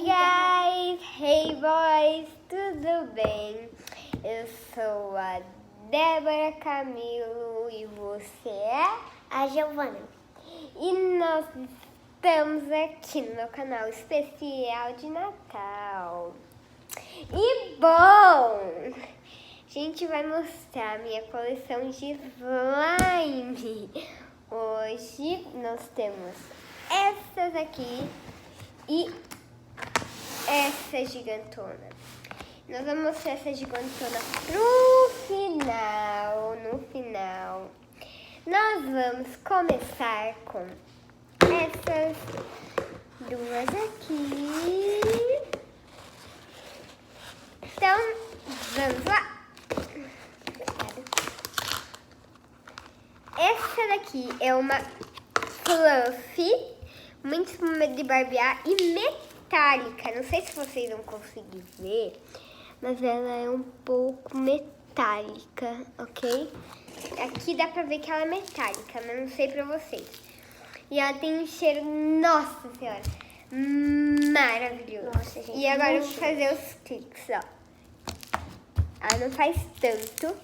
guys! Hey boys! Tudo bem? Eu sou a Débora Camilo e você é a Giovana. E nós estamos aqui no meu canal especial de Natal. E bom, a gente vai mostrar a minha coleção de slime. Hoje nós temos essas aqui e essa gigantona. Nós vamos mostrar essa gigantona pro final. No final, nós vamos começar com essas duas aqui. Então, vamos lá. Essa daqui é uma fluffy, muito espuma de barbear e metálica. Não sei se vocês vão conseguir ver, mas ela é um pouco metálica, ok? Aqui dá pra ver que ela é metálica, mas não sei pra vocês. E ela tem um cheiro, nossa senhora, maravilhoso. Nossa, gente, e agora eu vou fazer os cliques, ó. Ela não faz tanto.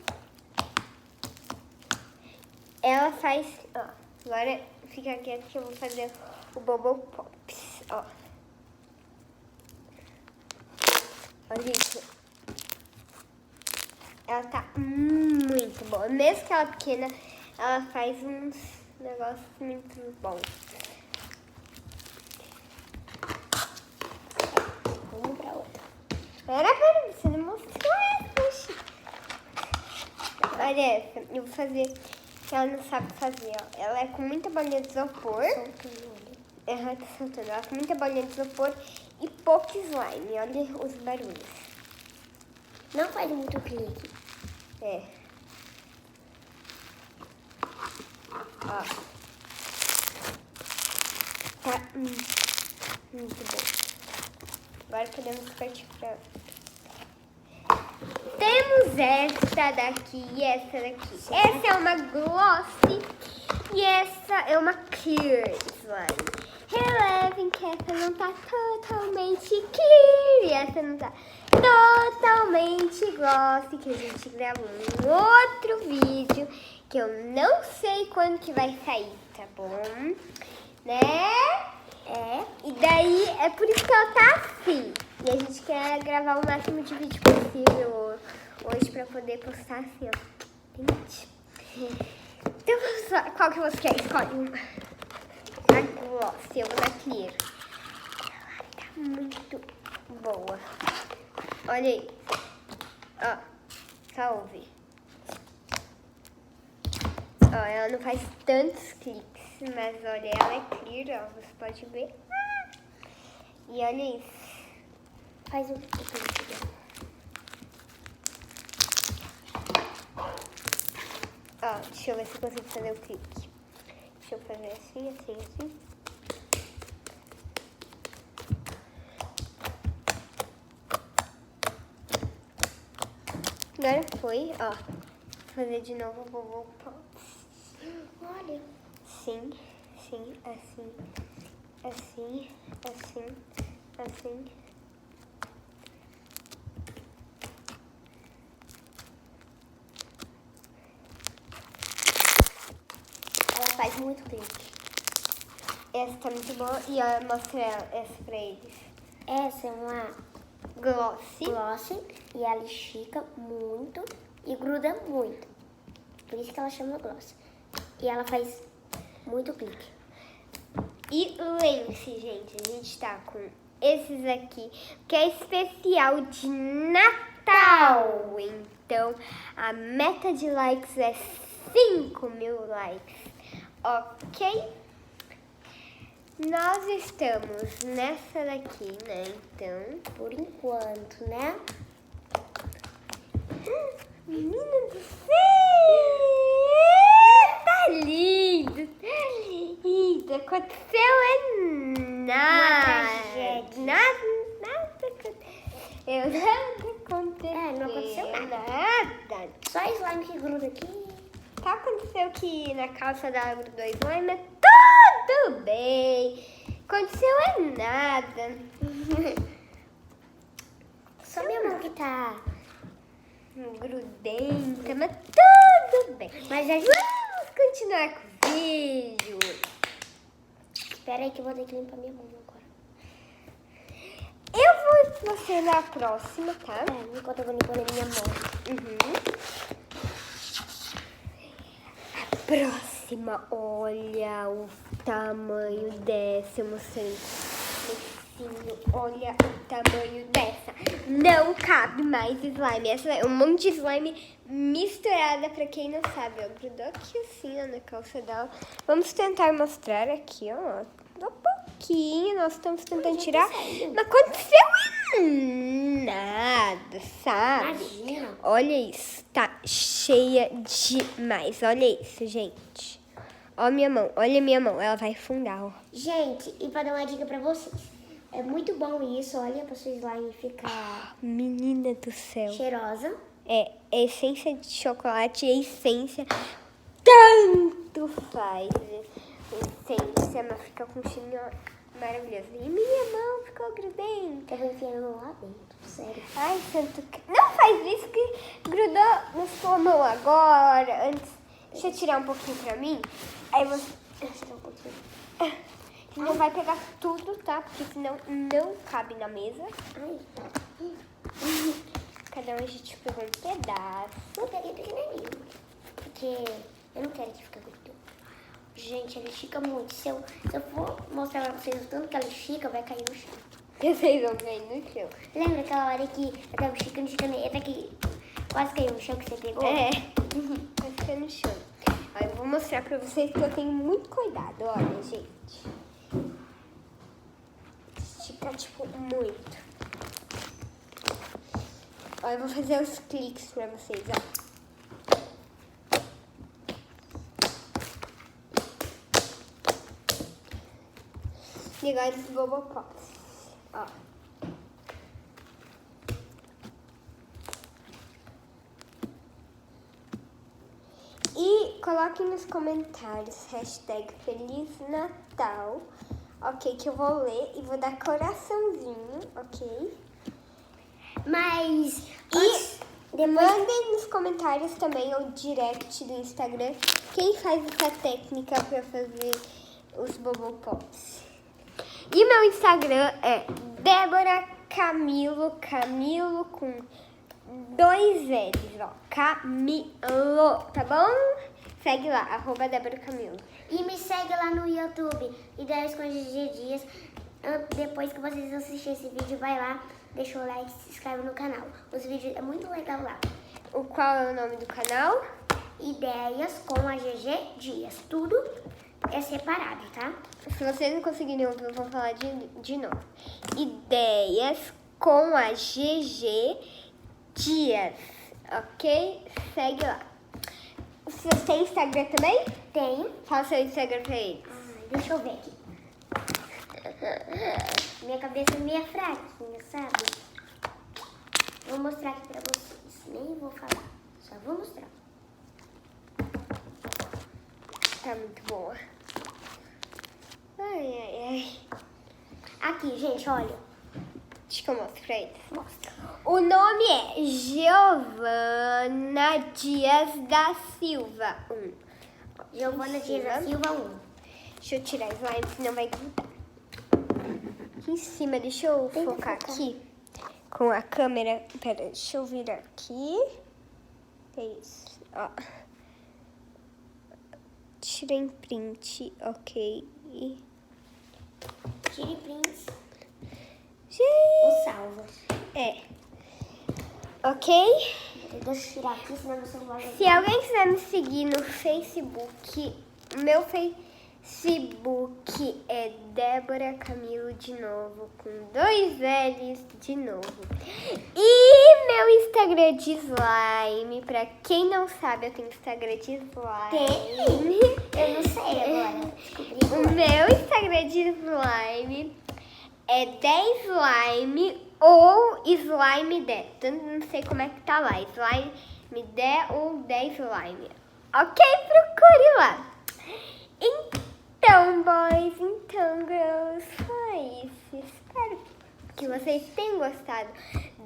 Ela faz, ó. Agora fica quieto que eu vou fazer o Bubble Pops, ó. Olha isso. Ela tá muito boa. Mesmo que ela é pequena, ela faz uns negócios muito bons. Vamos pra outra. Pera, você não mostrou essa. Olha essa, eu vou fazer, que ela não sabe fazer, ó. Ela é com muita bolinha de isopor. Ela tá soltando. Ela é com muita bolinha de isopor e pouco slime. Olha os barulhos. Não faz muito clique. É. Ó. Tá muito bom. Agora podemos partir pra... Temos essa daqui e essa daqui. Essa é uma gloss e essa é uma clear slime. Relevem que essa não tá totalmente clear e essa não tá totalmente gloss, que a gente gravou um outro vídeo que eu não sei quando que vai sair, tá bom? Né? É. E daí é por isso que ela tá assim. E a gente quer gravar o máximo de vídeo possível hoje pra poder postar assim, ó. Entende? Então vamos lá. Qual que você quer? Escolhe uma. A gloss, eu vou dar clear. Ela tá muito boa. Olha aí. Ó, só ouve. Ó, ela não faz tantos cliques, mas olha, ela é clear, ó, você pode ver. E olha isso. Faz um clique. Ó, deixa eu ver se eu consigo fazer o clique. Deixa eu fazer assim, assim, assim. Agora foi, ó. Vou fazer de novo o Bubble Pops. Olha. Sim, sim, assim, assim, assim, assim. Ela faz muito clique. Essa tá muito boa e ó, mostra essa pra eles. Essa é uma gloss e ela estica muito e gruda muito. Por isso que ela chama gloss. E ela faz muito clique. E lembre-se, gente, a gente tá com esses aqui, que é especial de Natal. Então, a meta de likes é 5.000 likes, ok? Nós estamos nessa daqui, né, então... Por enquanto, né? Menina do céu! Tá lindo! Tá lindo! Aconteceu nada! Nada aconteceu. Não aconteceu nada. Só slime que gruda aqui. Tá, aconteceu que na calça da grudou slime, mas tudo bem. Aconteceu é nada. Só minha mão que tá... Grudenta, mas tudo bem. Mas a gente... Vamos continuar com o vídeo. Espera aí que eu vou ter que limpar minha mão agora. Eu vou você na próxima, tá? Enquanto eu vou limpando a minha mão. A próxima, olha o tamanho dessa. Eu mostrei. Olha o tamanho dessa. Não cabe mais slime. Essa é um monte de slime misturada, pra quem não sabe. Ó, grudou aqui assim, ó, na calça dela. Vamos tentar mostrar aqui, ó. Um pouquinho. Nós estamos tentando tirar. Não aconteceu nada, sabe? Imagina. Olha isso. Tá cheia demais. Olha isso, gente. Ó minha mão. Olha minha mão. Ela vai afundar, ó. Gente, e pra dar uma dica pra vocês. É muito bom isso, olha, pra sua slime ficar Menina do céu. cheirosa. É essência de chocolate e essência. Tanto faz. Essência, mas fica com um cheirinho maravilhoso. E minha mão ficou grudenta. Eu vou enfiar a mão lá dentro, sério. Ai, santo... Não faz isso que grudou na sua mão agora. Antes, deixa eu tirar um pouquinho pra mim. Aí você... Deixa eu um pouquinho. Não vai pegar tudo, tá? Porque senão não cabe na mesa. Ai, Cada um a gente pegou um pedaço. eu peguei pequenininho. Porque eu não quero que fique grudo. Gente, ele estica muito. Se eu for mostrar pra vocês o tanto que ela estica, vai cair no chão. Vocês vão cair no chão. Lembra aquela hora que eu tava esticando, e até que quase caiu no chão que você pegou? É, vai ficar no chão. Ó, eu vou mostrar pra vocês que eu tenho muito cuidado. Olha, gente. Estica, tipo, muito. Ó, eu vou fazer os cliques pra vocês, ó. E agora os Bobopops. Ó. E coloquem nos comentários hashtag Feliz Natal, ok? Que eu vou ler e vou dar coraçãozinho, ok? Mas... Mandem nos comentários também ou direct do Instagram quem faz essa técnica pra fazer os Bobopops. E meu Instagram é Débora Camilo, Camilo com 2 L's, ó, Camilo, tá bom? Segue lá, @Débora Camilo. E me segue lá no YouTube, Ideias com GG Dias. Depois que vocês assistirem esse vídeo, vai lá, deixa o like e se inscreve no canal. Os vídeos é muito legal lá. Qual é o nome do canal? Ideias com a GG Dias. Tudo é separado, tá? Se vocês não conseguirem ouvir, eu vou falar de novo. Ideias com a GG Dias, ok? Segue lá. Você tem Instagram também? Tenho. Fala seu Instagram pra eles. Deixa eu ver aqui. Minha cabeça é meio fraquinha, sabe? Vou mostrar aqui pra vocês. Nem vou falar, só vou mostrar. Tá muito boa. Ai, ai, ai. Aqui, gente, olha. Deixa que eu mostro pra eles. Mostra. O nome é Giovana Dias da Silva 1. Giovana Dias da Silva 1. Deixa eu tirar slime, senão vai grudar. Aqui em cima, deixa eu Tenta focar focar. aqui com a câmera. Pera, deixa eu virar aqui. É isso, ó. Tirei em print, ok. Tire prints Gente, ou salva. é. Ok? Deixa eu tirar aqui, senão meu celular vai... Se alguém quiser me seguir no Facebook, meu Facebook é Débora Camilo de novo, com 2 L's de novo. E meu Instagram de slime, pra quem não sabe, eu tenho Instagram de slime. Tem? Eu não sei agora. Descobri O agora. meu Instagram de slime é 10 slime ou slime 10. Não sei como é que tá lá. Slime 10 ou 10 slime. Ok? Procure lá. Então, Então, boys, então, girls, foi isso. Espero que vocês tenham gostado.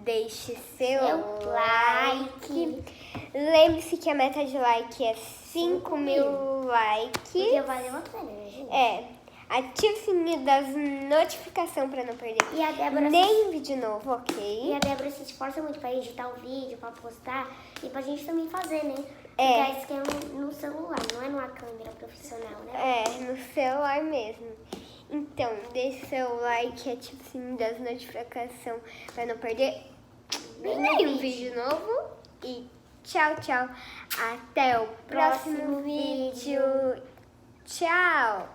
Deixe seu like. Lembre-se que a meta de like é 5.000 likes. Porque valeu a pena, né, gente? Ative o sininho das notificações pra não perder E a Débora nem vídeo novo, ok? E a Débora se esforça muito pra editar o vídeo, pra postar e pra gente também fazer, né? Porque isso que é no celular, não é numa câmera profissional, né? No celular mesmo. Então, deixe seu like, ative o sininho das notificações pra não perder nenhum vídeo novo. E tchau, tchau. Até o próximo vídeo. Tchau.